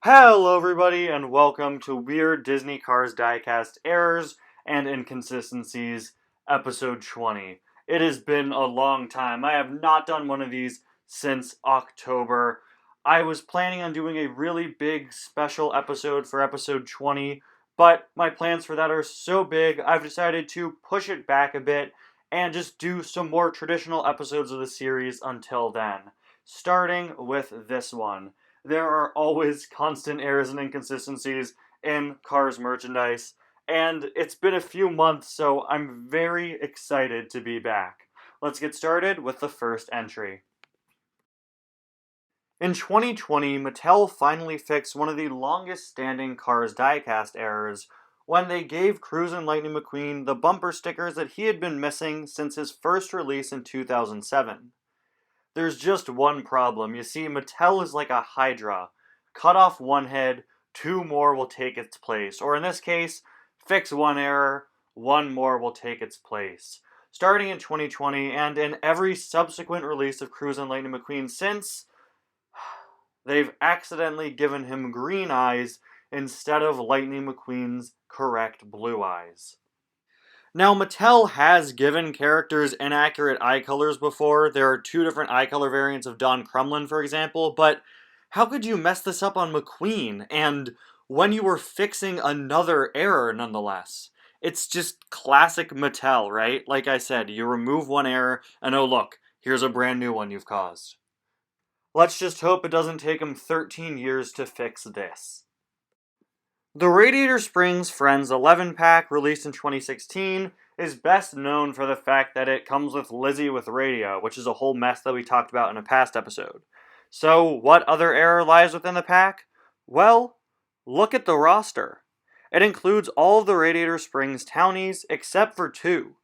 Hello everybody and welcome to Weird Disney Cars Diecast Errors and Inconsistencies episode 20. It has been a long time. I have not done one of these since October. I was planning on doing a really big special episode for episode 20, but my plans for that are so big I've decided to push it back a bit and just do some more traditional episodes of the series until then. Starting with this one. There are always constant errors and inconsistencies in Cars merchandise, and it's been a few months, so I'm very excited to be back. Let's get started with the first entry. In 2020, Mattel finally fixed one of the longest standing Cars diecast errors when they gave Cruz and Lightning McQueen the bumper stickers that he had been missing since his first release in 2007. There's just one problem. You see, Mattel is like a Hydra. Cut off one head, two more will take its place. Or in this case, fix one error, one more will take its place. Starting in 2020 and in every subsequent release of Cruz and Lightning McQueen since, they've accidentally given him green eyes instead of Lightning McQueen's correct blue eyes. Now, Mattel has given characters inaccurate eye colors before. There are two different eye color variants of Don Crumlin, for example, but how could you mess this up on McQueen, and when you were fixing another error, nonetheless? It's just classic Mattel, right? Like I said, you remove one error, and oh look, here's a brand new one you've caused. Let's just hope it doesn't take them 13 years to fix this. The Radiator Springs Friends 11 pack, released in 2016, is best known for the fact that it comes with Lizzie with radio, which is a whole mess that we talked about in a past episode. So, what other error lies within the pack? Well, look at the roster. It includes all of the Radiator Springs townies except for two.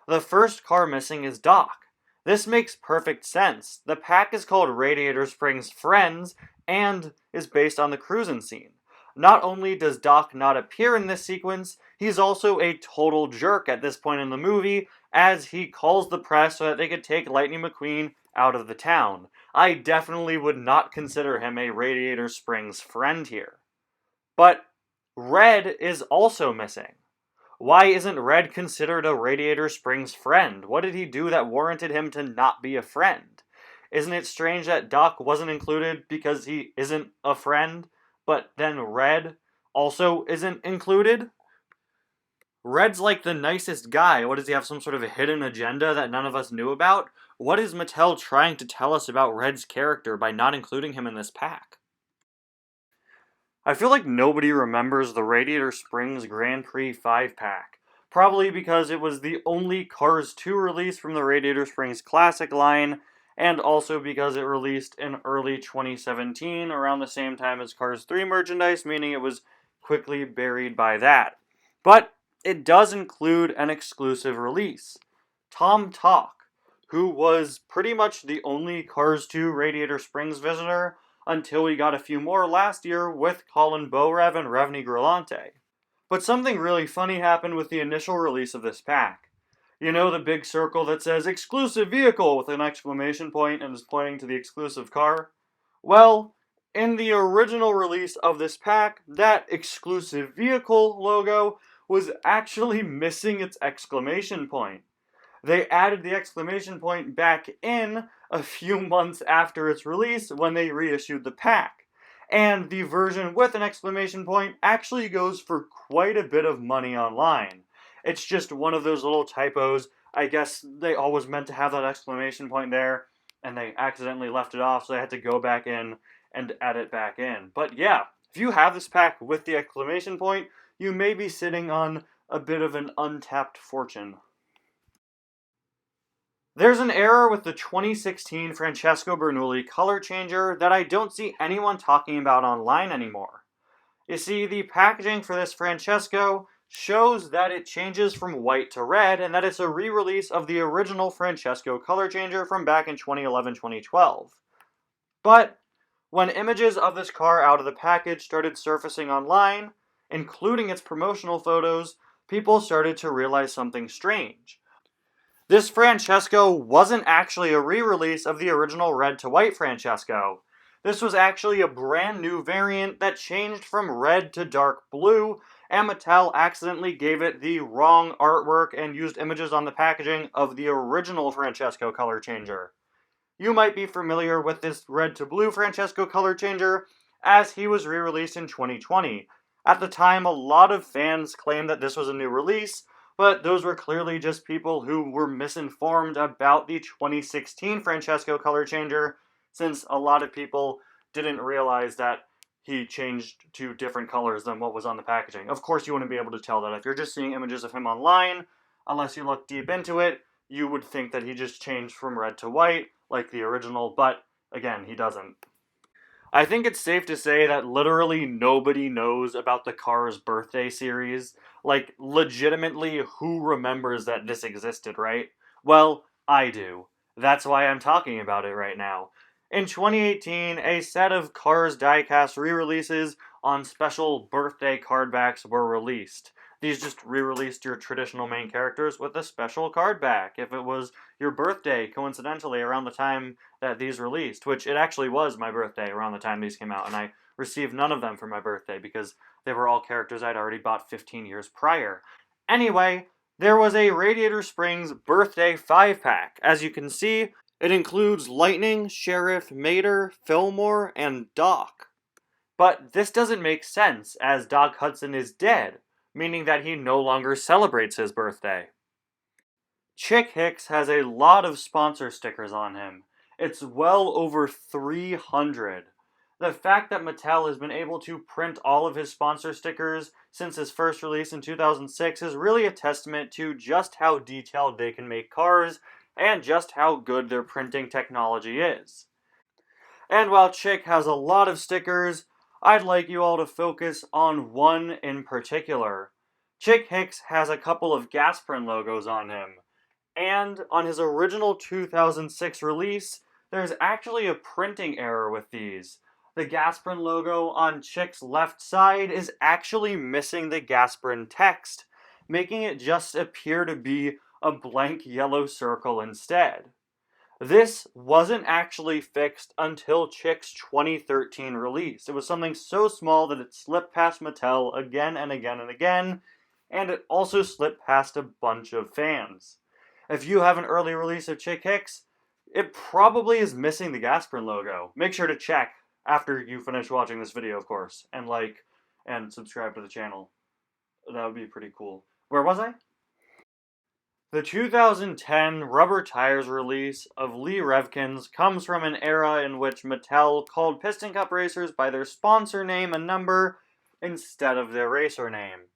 The first car missing is Doc. This makes perfect sense. The pack is called Radiator Springs Friends and is based on the cruising scene. Not only does Doc not appear in this sequence, he's also a total jerk at this point in the movie, as he calls the press so that they could take Lightning McQueen out of the town. I definitely would not consider him a Radiator Springs friend here. But Red is also missing. Why isn't Red considered a Radiator Springs friend? What did he do that warranted him to not be a friend? Isn't it strange that Doc wasn't included because he isn't a friend? But then Red also isn't included? Red's like the nicest guy. What, does he have some sort of a hidden agenda that none of us knew about? What is Mattel trying to tell us about Red's character by not including him in this pack? I feel like nobody remembers the Radiator Springs Grand Prix 5-pack. Probably because it was the only Cars 2 release from the Radiator Springs Classic line, and also because it released in early 2017, around the same time as Cars 3 merchandise, meaning it was quickly buried by that. But it does include an exclusive release. Tom Talk, who was pretty much the only Cars 2 Radiator Springs visitor until we got a few more last year with Colin Borev and Revni Grillante. But something really funny happened with the initial release of this pack. You know the big circle that says exclusive vehicle with an exclamation point and is pointing to the exclusive car? Well, in the original release of this pack, that exclusive vehicle logo was actually missing its exclamation point. They added the exclamation point back in a few months after its release when they reissued the pack. And the version with an exclamation point actually goes for quite a bit of money online. It's just one of those little typos. I guess they always meant to have that exclamation point there, and they accidentally left it off, so they had to go back in and add it back in. But yeah, if you have this pack with the exclamation point, you may be sitting on a bit of an untapped fortune. There's an error with the 2016 Francesco Bernoulli color changer that I don't see anyone talking about online anymore. You see, the packaging for this Francesco shows that it changes from white to red, and that it's a re-release of the original Francesco color changer from back in 2011-2012. But when images of this car out of the package started surfacing online, including its promotional photos, people started to realize something strange. This Francesco wasn't actually a re-release of the original red to white Francesco. This was actually a brand new variant that changed from red to dark blue, and Mattel accidentally gave it the wrong artwork and used images on the packaging of the original Francesco color changer. You might be familiar with this red to blue Francesco color changer, as he was re-released in 2020. At the time, a lot of fans claimed that this was a new release, but those were clearly just people who were misinformed about the 2016 Francesco color changer, since a lot of people didn't realize that he changed to different colors than what was on the packaging. Of course, you wouldn't be able to tell that if you're just seeing images of him online, unless you look deep into it. You would think that he just changed from red to white, like the original, but again, he doesn't. I think it's safe to say that literally nobody knows about the Cars birthday series. Like, legitimately, who remembers that this existed, right? Well, I do. That's why I'm talking about it right now. In 2018, a set of Cars Diecast re-releases on special birthday card backs were released. These just re-released your traditional main characters with a special card back. If it was your birthday, coincidentally, around the time that these released, which it actually was my birthday around the time these came out, and I received none of them for my birthday because they were all characters I'd already bought 15 years prior. Anyway, there was a Radiator Springs birthday 5-pack. As you can see, it includes Lightning, Sheriff, Mater, Fillmore, and Doc. But this doesn't make sense, as Doc Hudson is dead, meaning that he no longer celebrates his birthday. Chick Hicks has a lot of sponsor stickers on him. It's well over 300. The fact that Mattel has been able to print all of his sponsor stickers since his first release in 2006 is really a testament to just how detailed they can make cars and just how good their printing technology is. And while Chick has a lot of stickers, I'd like you all to focus on one in particular. Chick Hicks has a couple of Gasprin logos on him. And on his original 2006 release, there's actually a printing error with these. The Gasprin logo on Chick's left side is actually missing the Gasprin text, making it just appear to be a blank yellow circle instead. This wasn't actually fixed until Chick's 2013 release. It was something so small that it slipped past Mattel again and again and again, and it also slipped past a bunch of fans. If you have an early release of Chick Hicks, it probably is missing the Gasprin logo. Make sure to check after you finish watching this video, of course, and like and subscribe to the channel. That would be pretty cool. Where was I? The 2010 Rubber Tires release of Lee Revkins comes from an era in which Mattel called Piston Cup racers by their sponsor name and number instead of their racer name.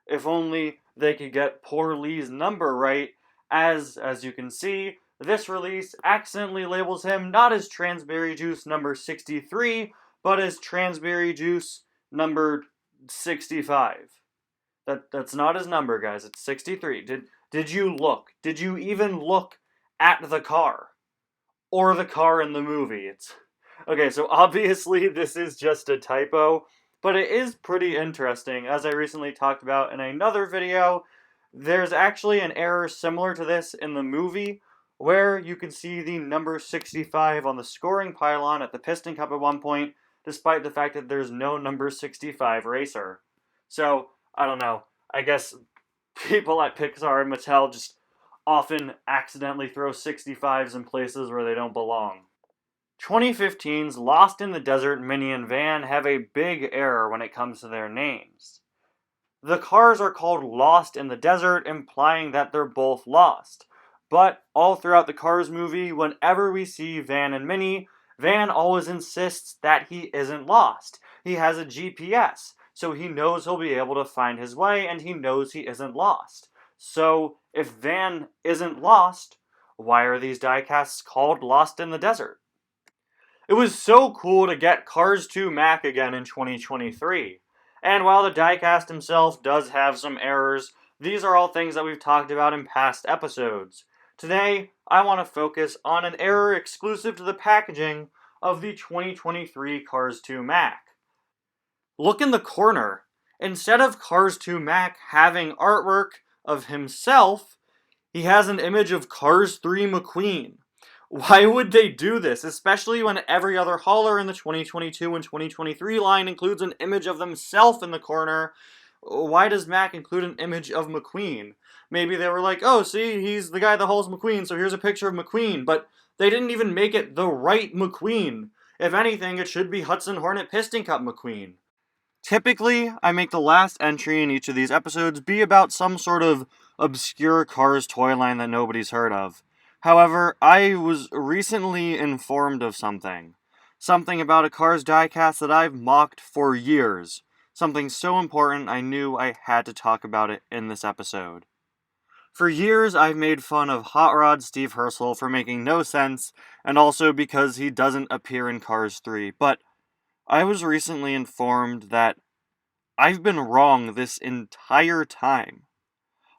If only they could get poor Lee's number right, as you can see, this release accidentally labels him not as Transberry Juice number 63, but as Transberry Juice number 65. That's not his number, guys. It's 63. Did you look? Did you even look at the car? Or the car in the movie? Okay, so obviously this is just a typo, but it is pretty interesting. As I recently talked about in another video, there's actually an error similar to this in the movie, where you can see the number 65 on the scoring pylon at the Piston Cup at one point, despite the fact that there's no number 65 racer. So, I don't know. I guess people at Pixar and Mattel just often accidentally throw 65s in places where they don't belong. 2015's Lost in the Desert Mini and Van have a big error when it comes to their names. The cars are called Lost in the Desert, implying that they're both lost. But all throughout the Cars movie, whenever we see Van and Minnie, Van always insists that he isn't lost. He has a GPS, so he knows he'll be able to find his way, and he knows he isn't lost. So, if Van isn't lost, why are these diecasts called Lost in the Desert? It was so cool to get Cars 2 Mac again in 2023. And while the diecast himself does have some errors, these are all things that we've talked about in past episodes. Today, I want to focus on an error exclusive to the packaging of the 2023 Cars 2 Mac. Look in the corner. Instead of Cars 2 Mac having artwork of himself, he has an image of Cars 3 McQueen. Why would they do this? Especially when every other hauler in the 2022 and 2023 line includes an image of themselves in the corner. Why does Mac include an image of McQueen? Maybe they were like, oh, see, he's the guy that hauls McQueen, so here's a picture of McQueen. But they didn't even make it the right McQueen. If anything, it should be Hudson Hornet Piston Cup McQueen. Typically, I make the last entry in each of these episodes be about some sort of obscure Cars toy line that nobody's heard of. However, I was recently informed of something. Something about a Cars diecast that I've mocked for years. Something so important I knew I had to talk about it in this episode. For years, I've made fun of Hot Rod Steve Herschel for making no sense, and also because he doesn't appear in Cars 3, but I was recently informed that I've been wrong this entire time.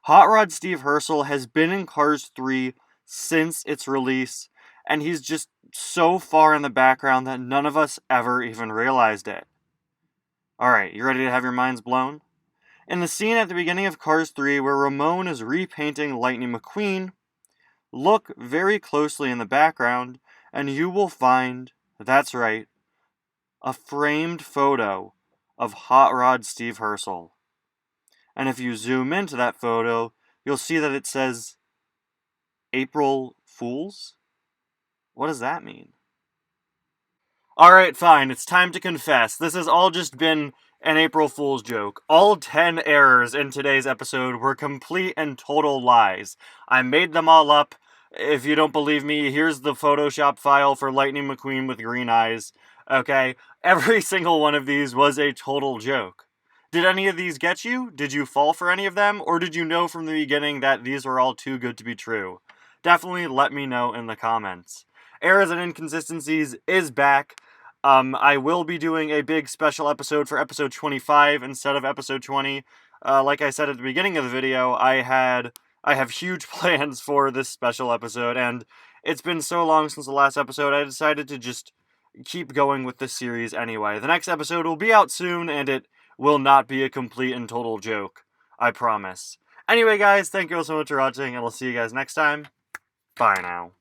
Hot Rod Steve Herschel has been in Cars 3 since its release, and he's just so far in the background that none of us ever even realized it. Alright, you ready to have your minds blown? In the scene at the beginning of Cars 3 where Ramon is repainting Lightning McQueen, look very closely in the background, and you will find, that's right, a framed photo of Hot Rod Steve Herschel. And if you zoom into that photo, you'll see that it says April Fools? What does that mean? Alright, fine, it's time to confess. This has all just been an April Fool's joke. All 10 errors in today's episode were complete and total lies. I made them all up. If you don't believe me, here's the Photoshop file for Lightning McQueen with green eyes. Okay? Every single one of these was a total joke. Did any of these get you? Did you fall for any of them? Or did you know from the beginning that these were all too good to be true? Definitely let me know in the comments. Errors and Inconsistencies is back. I will be doing a big special episode for episode 25 instead of episode 20. Like I said at the beginning of the video, I have huge plans for this special episode, and it's been so long since the last episode, I decided to just keep going with this series anyway. The next episode will be out soon, and it will not be a complete and total joke. I promise. Anyway, guys, thank you all so much for watching, and I'll see you guys next time. Bye now.